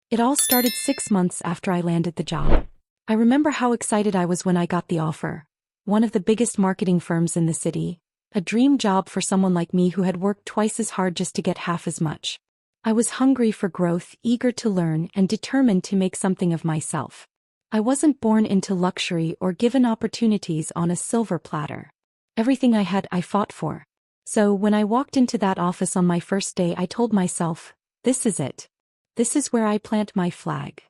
It all started 6 months after I landed the job. I remember how excited I was when I got the offer. One of the biggest marketing firms in the city. A dream job for someone like me who had worked twice as hard just to get half as much. I was hungry for growth, eager to learn, and determined to make something of myself. I wasn't born into luxury or given opportunities on a silver platter. Everything I had, I fought for. So when I walked into that office on my first day, I told myself, this is it. This is where I plant my flag.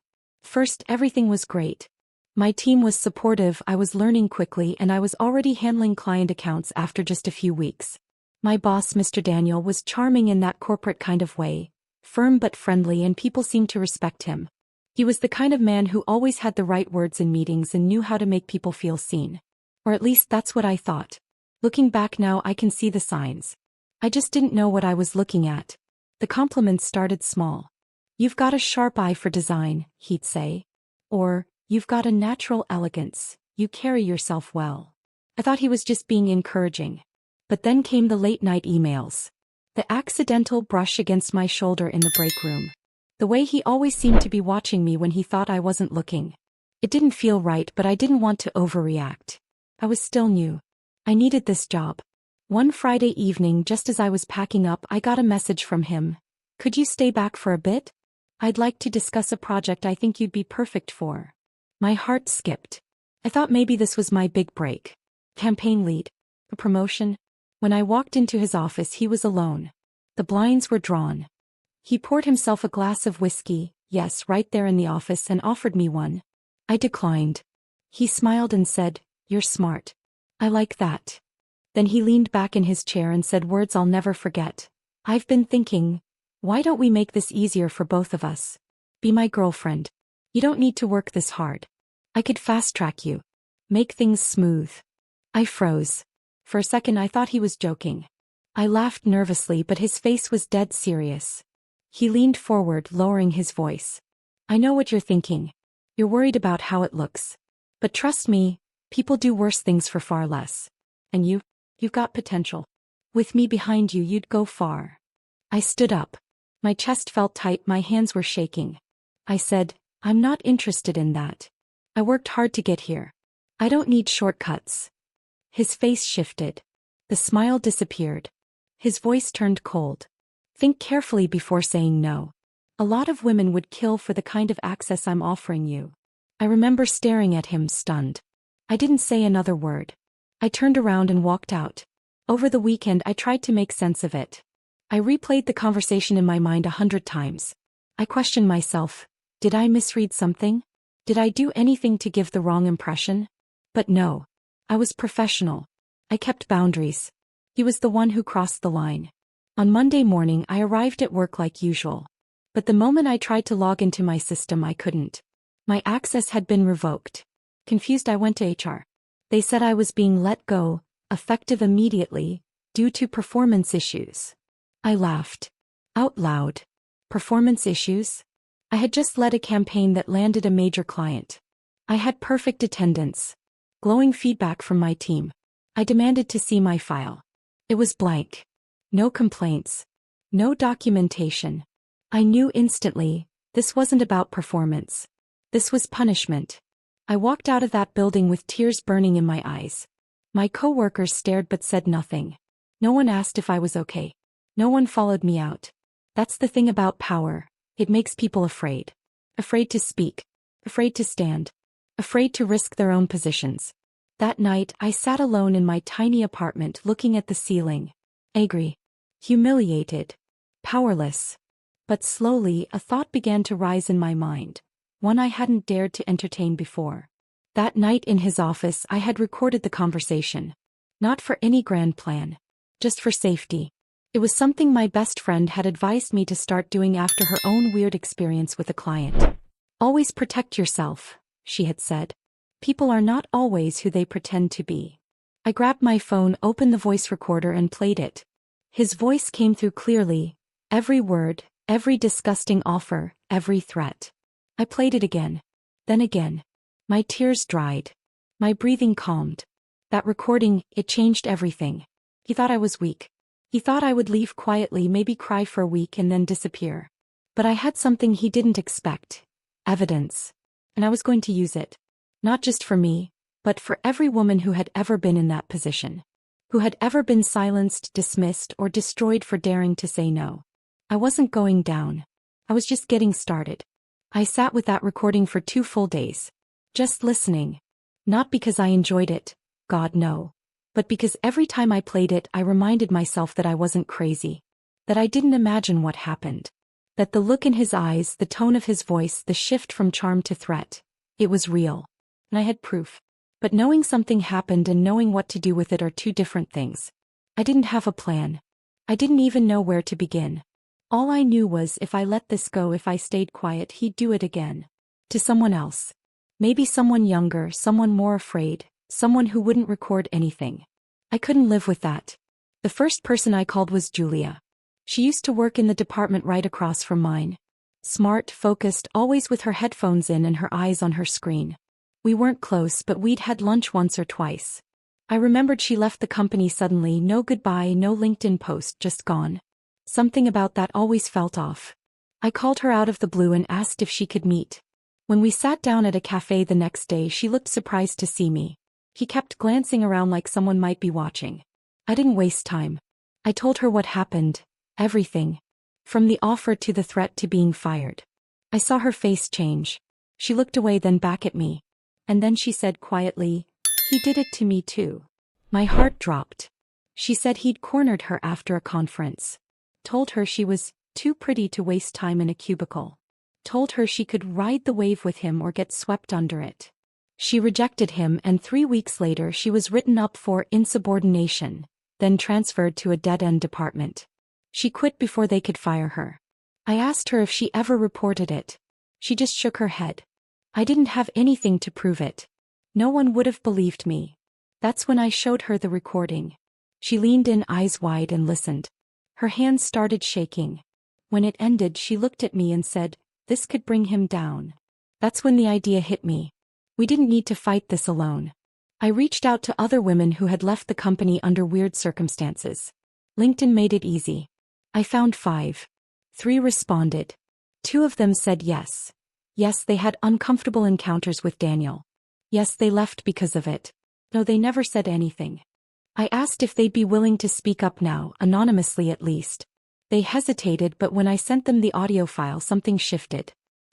First, everything was great. My team was supportive, I was learning quickly, and I was already handling client accounts after just a few weeks. My boss, Mr. Daniel, was charming in that corporate kind of way, firm but friendly, and people seemed to respect him. He was the kind of man who always had the right words in meetings and knew how to make people feel seen. Or at least that's what I thought. Looking back now, I can see the signs. I just didn't know what I was looking at. The compliments started small. You've got a sharp eye for design, he'd say. Or, you've got a natural elegance, you carry yourself well. I thought he was just being encouraging. But then came the late-night emails. The accidental brush against my shoulder in the break room. The way he always seemed to be watching me when he thought I wasn't looking. It didn't feel right, but I didn't want to overreact. I was still new. I needed this job. One Friday evening, just as I was packing up, I got a message from him. Could you stay back for a bit? I'd like to discuss a project I think you'd be perfect for. My heart skipped. I thought maybe this was my big break. Campaign lead. A promotion. When I walked into his office, he was alone. The blinds were drawn. He poured himself a glass of whiskey, yes, right there in the office, and offered me one. I declined. He smiled and said, "You're smart. I like that." Then he leaned back in his chair and said words I'll never forget. "I've been thinking, why don't we make this easier for both of us? Be my girlfriend. You don't need to work this hard. I could fast-track you. Make things smooth." I froze. For a second I thought he was joking. I laughed nervously, but his face was dead serious. He leaned forward, lowering his voice. "I know what you're thinking. You're worried about how it looks. But trust me, people do worse things for far less. And you've got potential. With me behind you, you'd go far." I stood up. My chest felt tight, my hands were shaking. I said, "I'm not interested in that. I worked hard to get here. I don't need shortcuts." His face shifted. The smile disappeared. His voice turned cold. "Think carefully before saying no. A lot of women would kill for the kind of access I'm offering you." I remember staring at him, stunned. I didn't say another word. I turned around and walked out. Over the weekend I tried to make sense of it. I replayed the conversation in my mind 100 times. I questioned myself. Did I misread something? Did I do anything to give the wrong impression? But no. I was professional. I kept boundaries. He was the one who crossed the line. On Monday morning I arrived at work like usual. But the moment I tried to log into my system, I couldn't. My access had been revoked. Confused, I went to HR. They said I was being let go, effective immediately, due to performance issues. I laughed. Out loud. Performance issues? I had just led a campaign that landed a major client. I had perfect attendance. Glowing feedback from my team. I demanded to see my file. It was blank. No complaints. No documentation. I knew instantly, this wasn't about performance. This was punishment. I walked out of that building with tears burning in my eyes. My coworkers stared but said nothing. No one asked if I was okay. No one followed me out. That's the thing about power. It makes people afraid. Afraid to speak. Afraid to stand. Afraid to risk their own positions. That night, I sat alone in my tiny apartment looking at the ceiling. Angry. Humiliated. Powerless. But slowly, a thought began to rise in my mind. One I hadn't dared to entertain before. That night in his office, I had recorded the conversation. Not for any grand plan. Just for safety. It was something my best friend had advised me to start doing after her own weird experience with a client. "Always protect yourself," she had said. "People are not always who they pretend to be." I grabbed my phone, opened the voice recorder, and played it. His voice came through clearly. Every word, every disgusting offer, every threat. I played it again. Then again. My tears dried. My breathing calmed. That recording, it changed everything. He thought I was weak. He thought I would leave quietly, maybe cry for a week and then disappear. But I had something he didn't expect. Evidence. And I was going to use it. Not just for me, but for every woman who had ever been in that position. Who had ever been silenced, dismissed, or destroyed for daring to say no. I wasn't going down. I was just getting started. I sat with that recording for 2 full days. Just listening. Not because I enjoyed it, God no. But because every time I played it I reminded myself that I wasn't crazy. That I didn't imagine what happened. That the look in his eyes, the tone of his voice, the shift from charm to threat. It was real. And I had proof. But knowing something happened and knowing what to do with it are 2 different things. I didn't have a plan. I didn't even know where to begin. All I knew was if I let this go, if I stayed quiet, he'd do it again. To someone else. Maybe someone younger, someone more afraid, someone who wouldn't record anything. I couldn't live with that. The first person I called was Julia. She used to work in the department right across from mine. Smart, focused, always with her headphones in and her eyes on her screen. We weren't close, but we'd had lunch once or twice. I remembered she left the company suddenly, no goodbye, no LinkedIn post, just gone. Something about that always felt off. I called her out of the blue and asked if she could meet. When we sat down at a cafe the next day, she looked surprised to see me. He kept glancing around like someone might be watching. I didn't waste time. I told her what happened. Everything. From the offer to the threat to being fired. I saw her face change. She looked away, then back at me. And then she said quietly, "He did it to me too." My heart dropped. She said he'd cornered her after a conference. Told her she was too pretty to waste time in a cubicle. Told her she could ride the wave with him or get swept under it. She rejected him, and 3 weeks later she was written up for insubordination, then transferred to a dead-end department. She quit before they could fire her. I asked her if she ever reported it. She just shook her head. I didn't have anything to prove it. No one would have believed me. That's when I showed her the recording. She leaned in, eyes wide, and listened. Her hands started shaking. When it ended, she looked at me and said, "This could bring him down." That's when the idea hit me. We didn't need to fight this alone. I reached out to other women who had left the company under weird circumstances. LinkedIn made it easy. I found 5. 3 responded. 2 of them said yes. Yes, they had uncomfortable encounters with Daniel. Yes, they left because of it. No, they never said anything. I asked if they'd be willing to speak up now, anonymously at least. They hesitated, but when I sent them the audio file, something shifted.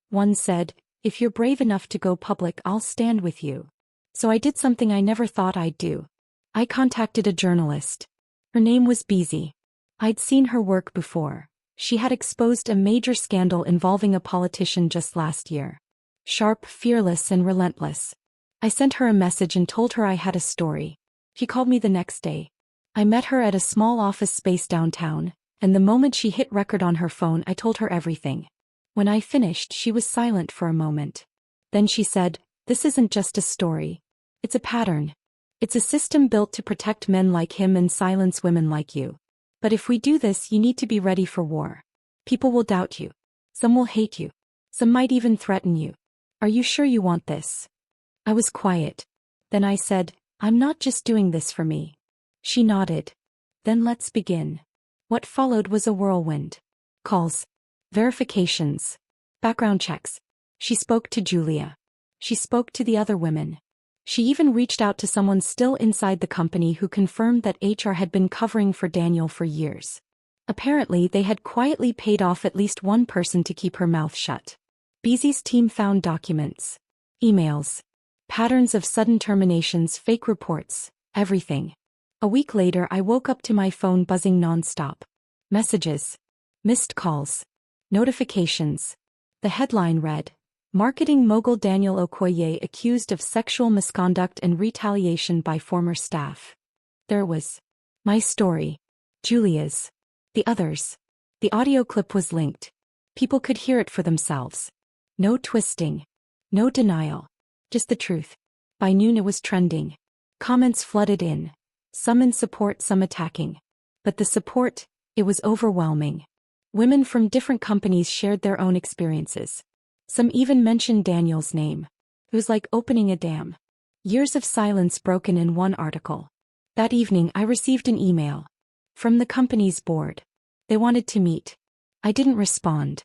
One said, "If you're brave enough to go public, I'll stand with you." So I did something I never thought I'd do. I contacted a journalist. Her name was Beezy. I'd seen her work before. She had exposed a major scandal involving a politician just last year. Sharp, fearless, and relentless. I sent her a message and told her I had a story. She called me the next day. I met her at a small office space downtown, and the moment she hit record on her phone, I told her everything. When I finished, she was silent for a moment. Then she said, "This isn't just a story. It's a pattern. It's a system built to protect men like him and silence women like you. But if we do this, you need to be ready for war. People will doubt you. Some will hate you. Some might even threaten you. Are you sure you want this?" I was quiet. Then I said, "I'm not just doing this for me." She nodded. "Then let's begin." What followed was a whirlwind. Calls. Verifications. Background checks. She spoke to Julia. She spoke to the other women. She even reached out to someone still inside the company who confirmed that HR had been covering for Daniel for years. Apparently, they had quietly paid off at least one person to keep her mouth shut. Beezy's team found documents. Emails. Patterns of sudden terminations, fake reports, everything. A week later, I woke up to my phone buzzing nonstop. Messages. Missed calls. Notifications. The headline read, "Marketing mogul Daniel Okoye accused of sexual misconduct and retaliation by former staff." There was my story. Julia's. The others. The audio clip was linked. People could hear it for themselves. No twisting. No denial. Just the truth. By noon it was trending. Comments flooded in. Some in support, some attacking. But the support, it was overwhelming. Women from different companies shared their own experiences. Some even mentioned Daniel's name. It was like opening a dam. Years of silence broken in one article. That evening I received an email. From the company's board. They wanted to meet. I didn't respond.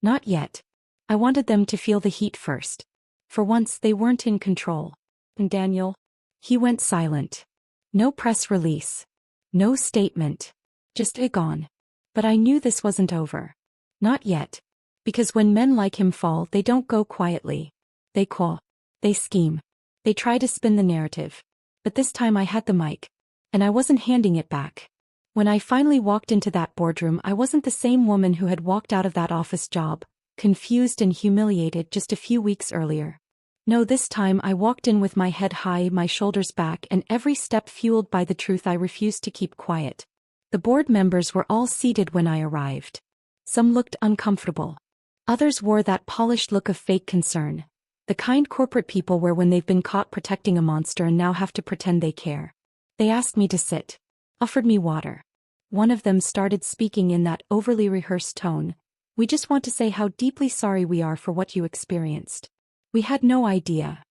Not yet. I wanted them to feel the heat first. For once they weren't in control. And Daniel? He went silent. No press release. No statement. Just gone. But I knew this wasn't over. Not yet. Because when men like him fall, they don't go quietly. They claw. They scheme. They try to spin the narrative. But this time I had the mic. And I wasn't handing it back. When I finally walked into that boardroom, I wasn't the same woman who had walked out of that office job, confused and humiliated just a few weeks earlier. No, this time I walked in with my head high, my shoulders back, and every step fueled by the truth I refused to keep quiet. The board members were all seated when I arrived. Some looked uncomfortable. Others wore that polished look of fake concern. The kind corporate people wear when they've been caught protecting a monster and now have to pretend they care. They asked me to sit. Offered me water. One of them started speaking in that overly rehearsed tone. We just want to say how deeply sorry we are for what you experienced. We had no idea.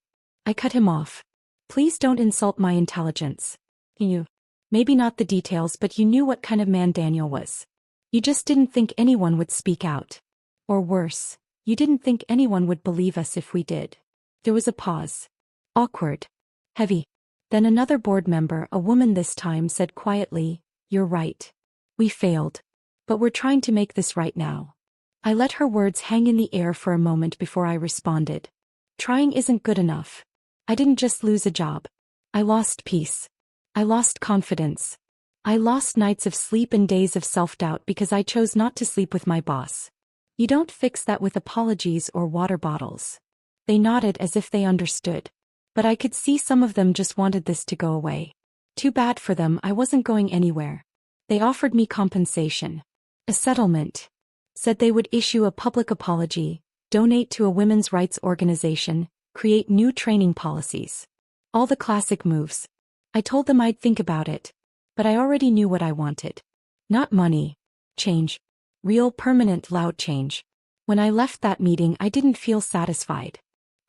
I cut him off. Please don't insult my intelligence. You. Maybe not the details, but you knew what kind of man Daniel was. You just didn't think anyone would speak out. Or worse, you didn't think anyone would believe us if we did. There was a pause. Awkward. Heavy. Then another board member, a woman this time, said quietly, "You're right. We failed. But we're trying to make this right now." I let her words hang in the air for a moment before I responded. Trying isn't good enough. I didn't just lose a job. I lost peace. I lost confidence. I lost nights of sleep and days of self-doubt because I chose not to sleep with my boss. You don't fix that with apologies or water bottles. They nodded as if they understood. But I could see some of them just wanted this to go away. Too bad for them, I wasn't going anywhere. They offered me compensation. A settlement. Said they would issue a public apology, donate to a women's rights organization, create new training policies. All the classic moves. I told them I'd think about it. But I already knew what I wanted. Not money. Change. Real, permanent, loud change. When I left that meeting, I didn't feel satisfied.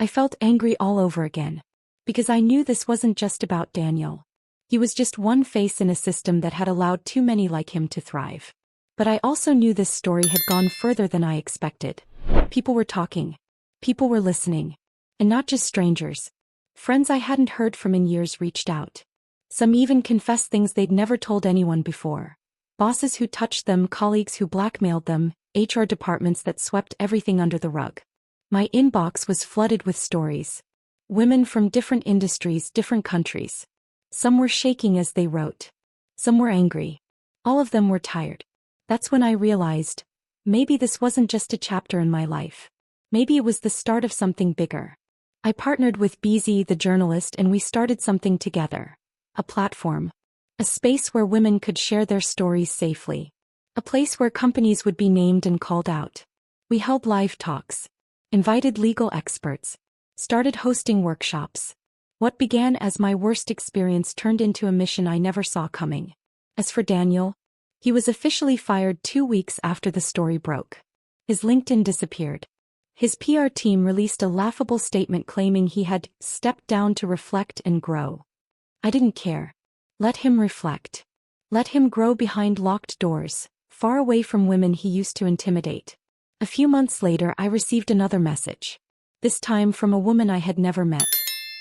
I felt angry all over again. Because I knew this wasn't just about Daniel. He was just one face in a system that had allowed too many like him to thrive. But I also knew this story had gone further than I expected. People were talking. People were listening. And not just strangers. Friends I hadn't heard from in years reached out. Some even confessed things they'd never told anyone before. Bosses who touched them, colleagues who blackmailed them, HR departments that swept everything under the rug. My inbox was flooded with stories. Women from different industries, different countries. Some were shaking as they wrote. Some were angry. All of them were tired. That's when I realized, maybe this wasn't just a chapter in my life. Maybe it was the start of something bigger. I partnered with BZ, the journalist, and we started something together. A platform. A space where women could share their stories safely. A place where companies would be named and called out. We held live talks. Invited legal experts. Started hosting workshops. What began as my worst experience turned into a mission I never saw coming. As for Daniel, he was officially fired 2 weeks after the story broke. His LinkedIn disappeared. His PR team released a laughable statement claiming he had stepped down to reflect and grow. I didn't care. Let him reflect. Let him grow behind locked doors, far away from women he used to intimidate. A few months later, I received another message. This time from a woman I had never met.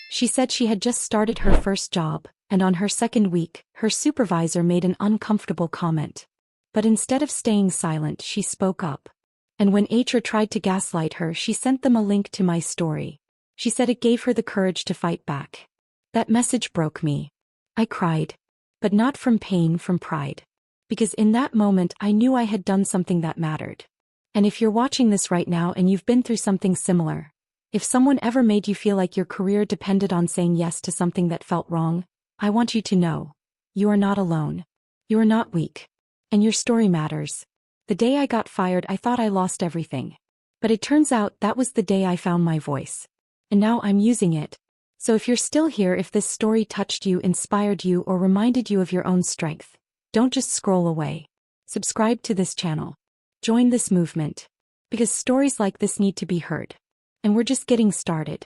She said she had just started her first job, and on her second week, her supervisor made an uncomfortable comment. But instead of staying silent, she spoke up. And when HR tried to gaslight her, she sent them a link to my story. She said it gave her the courage to fight back. That message broke me. I cried. But not from pain, from pride. Because in that moment I knew I had done something that mattered. And if you're watching this right now and you've been through something similar, if someone ever made you feel like your career depended on saying yes to something that felt wrong, I want you to know. You are not alone. You are not weak. And your story matters. The day I got fired, I thought I lost everything. But it turns out that was the day I found my voice. And now I'm using it. So if you're still here, if this story touched you, inspired you, or reminded you of your own strength, don't just scroll away. Subscribe to this channel. Join this movement. Because stories like this need to be heard. And we're just getting started.